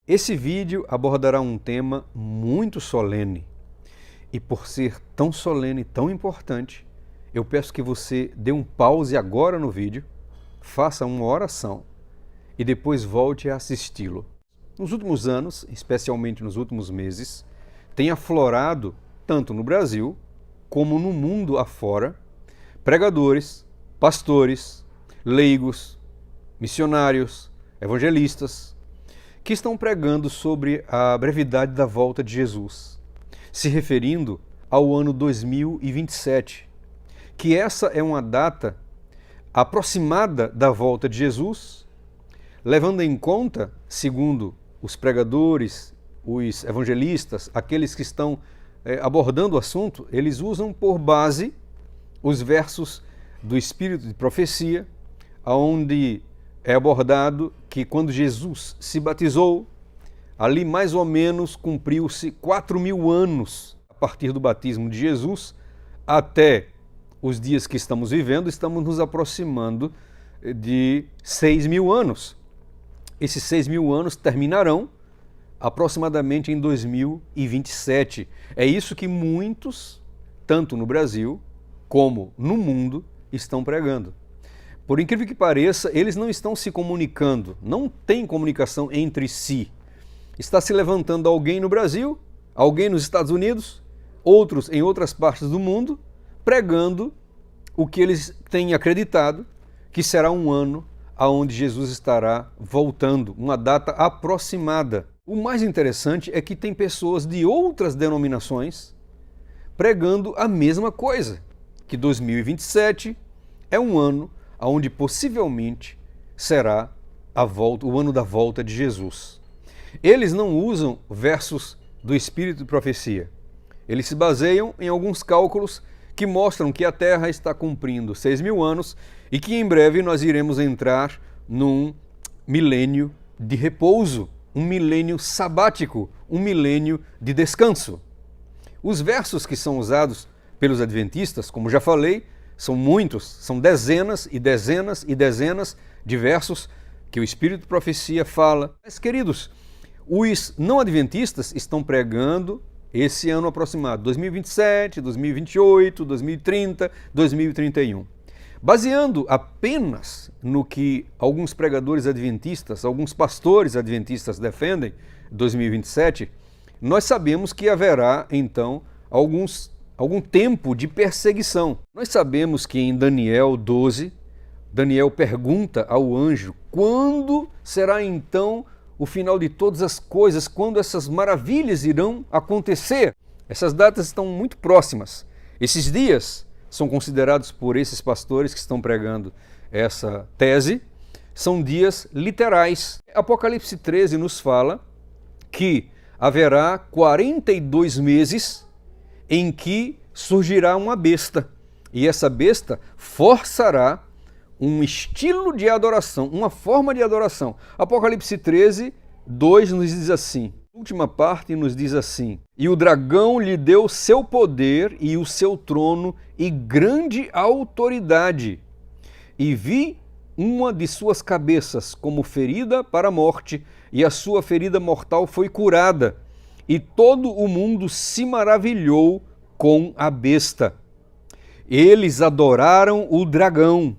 Esse vídeo abordará um tema muito solene e, por ser tão solene e tão importante, eu peço que você dê um pause agora no vídeo, faça uma oração e depois volte a assisti-lo. Nos últimos anos, especialmente nos últimos meses, tem aflorado, tanto no Brasil como no mundo afora, pregadores, pastores, leigos, missionários, evangelistas, que estão pregando sobre a brevidade da volta de Jesus, se referindo ao ano 2027, que essa é uma data aproximada da volta de Jesus, levando em conta, segundo os pregadores, os evangelistas, aqueles que estão abordando o assunto, eles usam por base os versos do Espírito de Profecia, onde é abordado que quando Jesus se batizou, ali mais ou menos cumpriu-se 4.000 anos a partir do batismo de Jesus até os dias que estamos vivendo, estamos nos aproximando de 6.000 anos. Esses 6.000 anos terminarão aproximadamente em 2027. É isso que muitos, tanto no Brasil como no mundo, estão pregando. Por incrível que pareça, eles não estão se comunicando, não tem comunicação entre si. Está se levantando alguém no Brasil, alguém nos Estados Unidos, outros em outras partes do mundo, pregando o que eles têm acreditado que será um ano aonde Jesus estará voltando, uma data aproximada. O mais interessante é que tem pessoas de outras denominações pregando a mesma coisa, que 2027 é um ano onde possivelmente será o ano da volta de Jesus. Eles não usam versos do Espírito de Profecia. Eles se baseiam em alguns cálculos que mostram que a Terra está cumprindo 6.000 anos e que em breve nós iremos entrar num milênio de repouso, um milênio sabático, um milênio de descanso. Os versos que são usados pelos adventistas, como já falei, são muitos, são dezenas e dezenas e dezenas de versos que o Espírito de Profecia fala. Mas, queridos, os não adventistas estão pregando esse ano aproximado, 2027, 2028, 2030, 2031. Baseando apenas no que alguns pregadores adventistas, alguns pastores adventistas defendem, 2027, nós sabemos que haverá, então, algum tempo de perseguição. Nós sabemos que em Daniel 12, Daniel pergunta ao anjo quando será então o final de todas as coisas, quando essas maravilhas irão acontecer. Essas datas estão muito próximas. Esses dias são considerados por esses pastores que estão pregando essa tese, são dias literais. Apocalipse 13 nos fala que haverá 42 meses em que surgirá uma besta, e essa besta forçará um estilo de adoração, uma forma de adoração. Apocalipse 13, 2 nos diz assim, a última parte nos diz assim, e o dragão lhe deu seu poder e o seu trono e grande autoridade, e vi uma de suas cabeças como ferida para a morte, e a sua ferida mortal foi curada, e todo o mundo se maravilhou com a besta. Eles adoraram o dragão,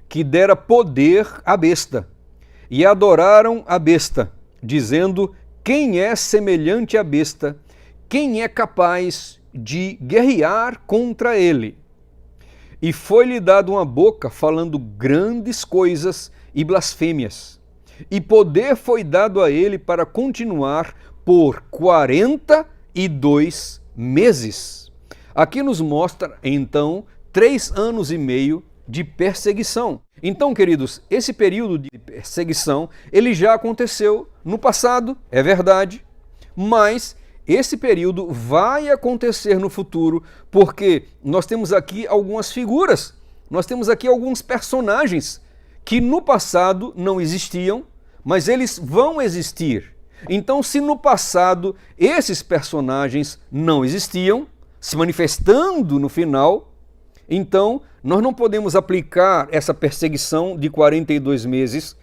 que dera poder à besta, e adoraram a besta, dizendo, quem é semelhante à besta? Quem é capaz de guerrear contra ele? E foi-lhe dado uma boca falando grandes coisas e blasfêmias, e poder foi dado a ele para continuar por 42 meses. Aqui nos mostra, então, 3 anos e meio de perseguição. Então, queridos, esse período de perseguição, ele já aconteceu no passado, é verdade, mas esse período vai acontecer no futuro, porque nós temos aqui algumas figuras, nós temos aqui alguns personagens que no passado não existiam, mas eles vão existir. Então, se no passado esses personagens não existiam, se manifestando no final, então nós não podemos aplicar essa perseguição de 42 meses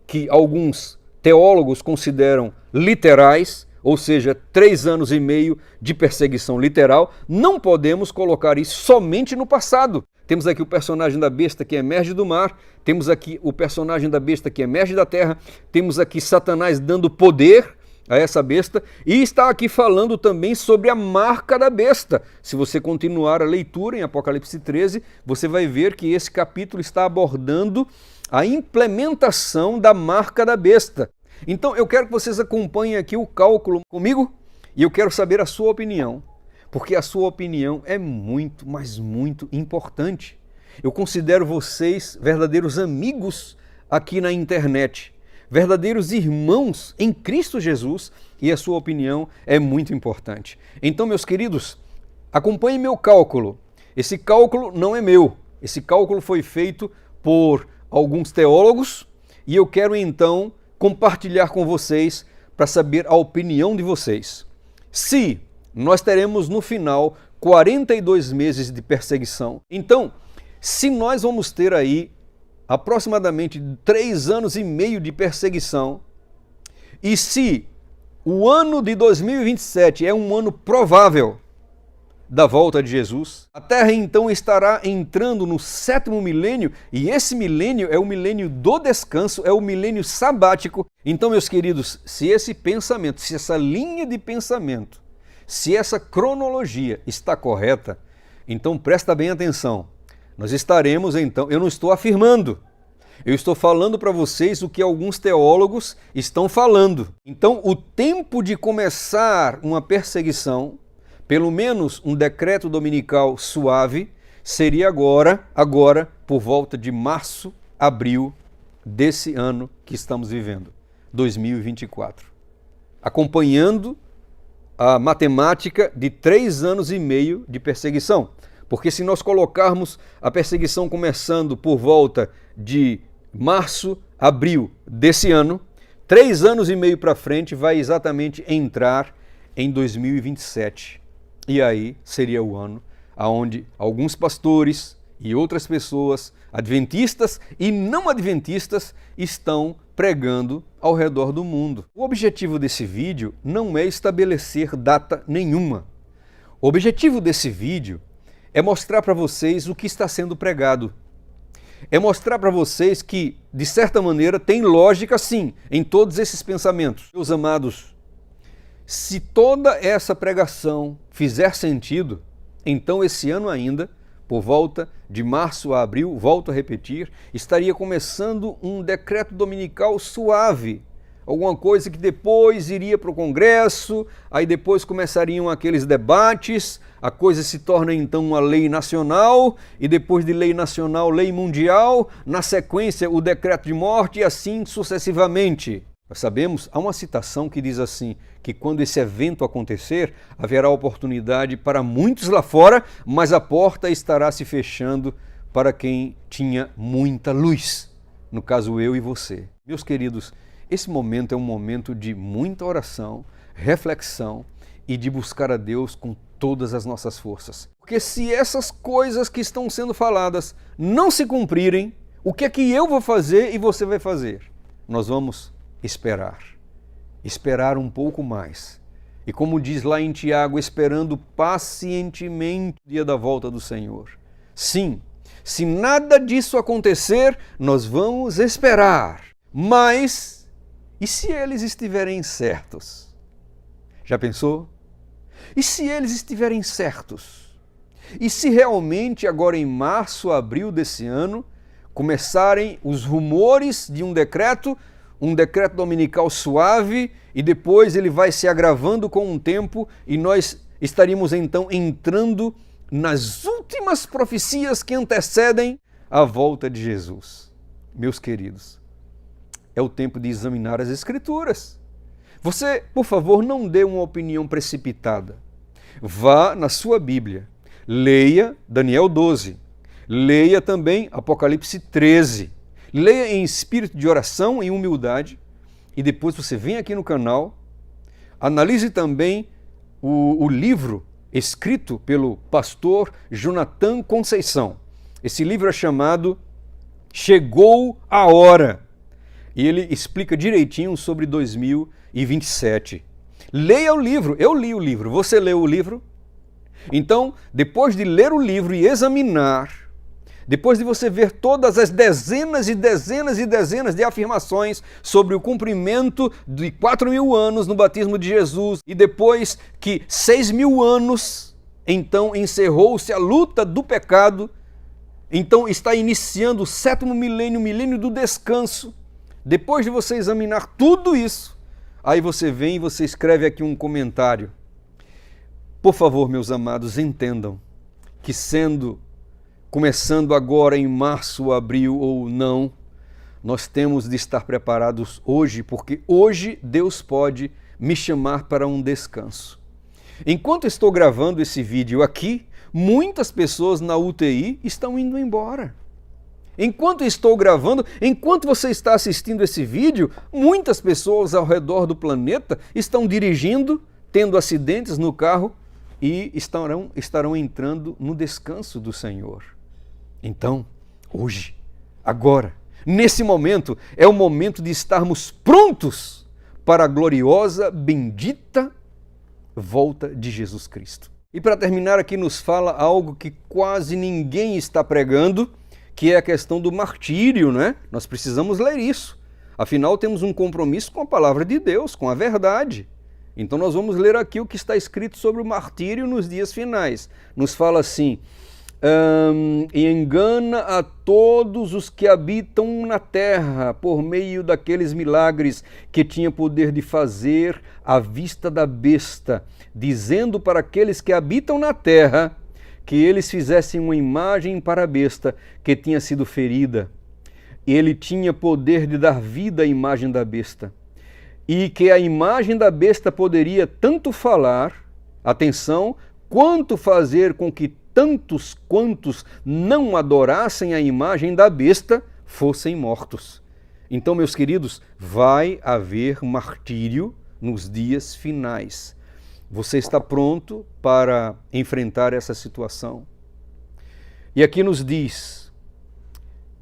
que alguns teólogos consideram literais, ou seja, 3 anos e meio de perseguição literal, não podemos colocar isso somente no passado. Temos aqui o personagem da besta que emerge do mar, temos aqui o personagem da besta que emerge da terra, temos aqui Satanás dando poder a essa besta, e está aqui falando também sobre a marca da besta. Se você continuar a leitura em Apocalipse 13, você vai ver que esse capítulo está abordando a implementação da marca da besta. Então eu quero que vocês acompanhem aqui o cálculo comigo, e eu quero saber a sua opinião, porque a sua opinião é muito, mas muito importante. Eu considero vocês verdadeiros amigos aqui na internet, verdadeiros irmãos em Cristo Jesus, e a sua opinião é muito importante. Então, meus queridos, acompanhem meu cálculo. Esse cálculo não é meu, esse cálculo foi feito por alguns teólogos, e eu quero então compartilhar com vocês para saber a opinião de vocês. Se nós teremos no final 42 meses de perseguição, então, se nós vamos ter aí aproximadamente 3 anos e meio de perseguição, e se o ano de 2027 é um ano provável da volta de Jesus, a Terra então estará entrando no 7º milênio, e esse milênio é o milênio do descanso, é o milênio sabático. Então, meus queridos, se esse pensamento, se essa linha de pensamento, se essa cronologia está correta, então presta bem atenção. Nós estaremos então, eu não estou afirmando, eu estou falando para vocês o que alguns teólogos estão falando. Então, o tempo de começar uma perseguição, pelo menos um decreto dominical suave, seria agora por volta de março, abril desse ano que estamos vivendo, 2024. Acompanhando a matemática de 3 anos e meio de perseguição. Porque se nós colocarmos a perseguição começando por volta de março, abril desse ano, 3 anos e meio para frente vai exatamente entrar em 2027. E aí seria o ano onde alguns pastores e outras pessoas, adventistas e não adventistas, estão pregando ao redor do mundo. O objetivo desse vídeo não é estabelecer data nenhuma. O objetivo desse vídeo é mostrar para vocês o que está sendo pregado. É mostrar para vocês que, de certa maneira, tem lógica sim em todos esses pensamentos. Meus amados, se toda essa pregação fizer sentido, então esse ano ainda, por volta de março a abril, volto a repetir, estaria começando um decreto dominical suave, alguma coisa que depois iria para o Congresso, aí depois começariam aqueles debates, a coisa se torna então uma lei nacional, e depois de lei nacional, lei mundial, na sequência o decreto de morte e assim sucessivamente. Nós sabemos, há uma citação que diz assim, que quando esse evento acontecer, haverá oportunidade para muitos lá fora, mas a porta estará se fechando para quem tinha muita luz, no caso eu e você. Meus queridos, esse momento é um momento de muita oração, reflexão e de buscar a Deus com todas as nossas forças. Porque se essas coisas que estão sendo faladas não se cumprirem, o que é que eu vou fazer e você vai fazer? Nós vamos esperar um pouco mais. E como diz lá em Tiago, esperando pacientemente o dia da volta do Senhor. Sim, se nada disso acontecer, nós vamos esperar. Mas, e se eles estiverem certos? Já pensou? E se eles estiverem certos? E se realmente agora em março, abril desse ano, começarem os rumores de um decreto dominical suave, e depois ele vai se agravando com o tempo, e nós estaríamos então entrando nas últimas profecias que antecedem a volta de Jesus. Meus queridos, é o tempo de examinar as Escrituras. Você, por favor, não dê uma opinião precipitada. Vá na sua Bíblia, leia Daniel 12, leia também Apocalipse 13, leia em espírito de oração e humildade, e depois você vem aqui no canal, analise também o livro escrito pelo pastor Jonathan Conceição. Esse livro é chamado Chegou a Hora. E ele explica direitinho sobre 2027. Leia o livro. Eu li o livro. Você leu o livro? Então, depois de ler o livro e examinar, depois de você ver todas as dezenas e dezenas e dezenas de afirmações sobre o cumprimento de 4.000 anos no batismo de Jesus, e depois que 6.000 anos, então encerrou-se a luta do pecado, então está iniciando o 7º milênio, o milênio do descanso. Depois de você examinar tudo isso, aí você vem e você escreve aqui um comentário. Por favor, meus amados, entendam que começando agora em março, abril ou não, nós temos de estar preparados hoje, porque hoje Deus pode me chamar para um descanso. Enquanto estou gravando esse vídeo aqui, muitas pessoas na UTI estão indo embora. Enquanto estou gravando, enquanto você está assistindo esse vídeo, muitas pessoas ao redor do planeta estão dirigindo, tendo acidentes no carro e estarão entrando no descanso do Senhor. Então, hoje, agora, nesse momento, é o momento de estarmos prontos para a gloriosa, bendita volta de Jesus Cristo. E para terminar aqui nos fala algo que quase ninguém está pregando, que é a questão do martírio, né? Nós precisamos ler isso. Afinal, temos um compromisso com a palavra de Deus, com a verdade. Então nós vamos ler aqui o que está escrito sobre o martírio nos dias finais. Nos fala assim: e engana a todos os que habitam na terra por meio daqueles milagres que tinha poder de fazer à vista da besta, dizendo para aqueles que habitam na terra que eles fizessem uma imagem para a besta que tinha sido ferida. Ele tinha poder de dar vida à imagem da besta, e que a imagem da besta poderia tanto falar, atenção, quanto fazer com que tantos quantos não adorassem a imagem da besta fossem mortos. Então, meus queridos, vai haver martírio nos dias finais. Você está pronto para enfrentar essa situação? E aqui nos diz: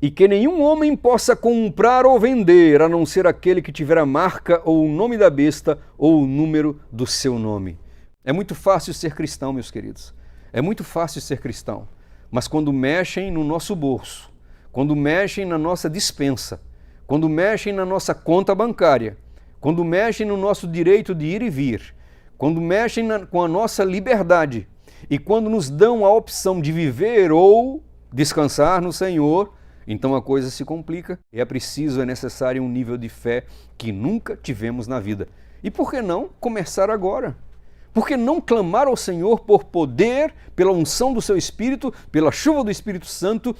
e que nenhum homem possa comprar ou vender, a não ser aquele que tiver a marca ou o nome da besta ou o número do seu nome. É muito fácil ser cristão, meus queridos. É muito fácil ser cristão. Mas quando mexem no nosso bolso, quando mexem na nossa despensa, quando mexem na nossa conta bancária, quando mexem no nosso direito de ir e vir, quando mexem com a nossa liberdade e quando nos dão a opção de viver ou descansar no Senhor, então a coisa se complica e é necessário um nível de fé que nunca tivemos na vida. E por que não começar agora? Por que não clamar ao Senhor por poder, pela unção do seu Espírito, pela chuva do Espírito Santo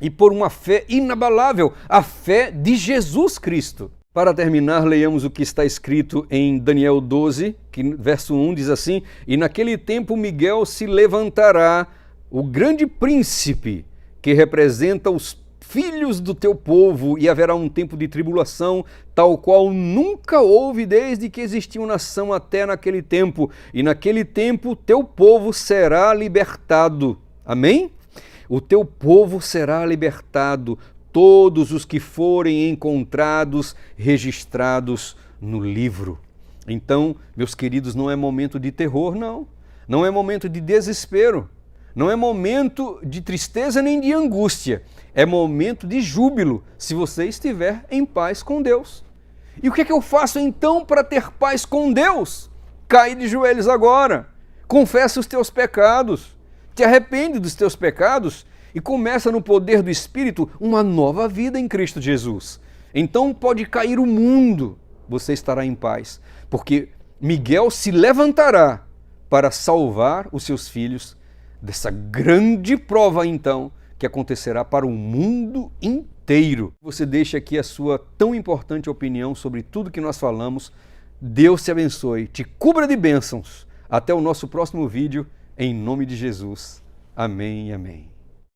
e por uma fé inabalável, a fé de Jesus Cristo? Para terminar, leiamos o que está escrito em Daniel 12, que verso 1 diz assim: e naquele tempo Miguel se levantará, o grande príncipe, que representa os filhos do teu povo, e haverá um tempo de tribulação, tal qual nunca houve desde que existiu nação até naquele tempo, e naquele tempo teu povo será libertado. Amém? O teu povo será libertado, todos os que forem encontrados, registrados no livro. Então, meus queridos, não é momento de terror, não. Não é momento de desespero. Não é momento de tristeza nem de angústia. É momento de júbilo, se você estiver em paz com Deus. E o que é que eu faço então para ter paz com Deus? Cai de joelhos agora. Confessa os teus pecados. Te arrepende dos teus pecados e começa no poder do Espírito uma nova vida em Cristo Jesus. Então pode cair o mundo, você estará em paz, porque Miguel se levantará para salvar os seus filhos dessa grande prova, então, que acontecerá para o mundo inteiro. Você deixa aqui a sua tão importante opinião sobre tudo que nós falamos. Deus te abençoe, te cubra de bênçãos. Até o nosso próximo vídeo, em nome de Jesus. Amém e amém.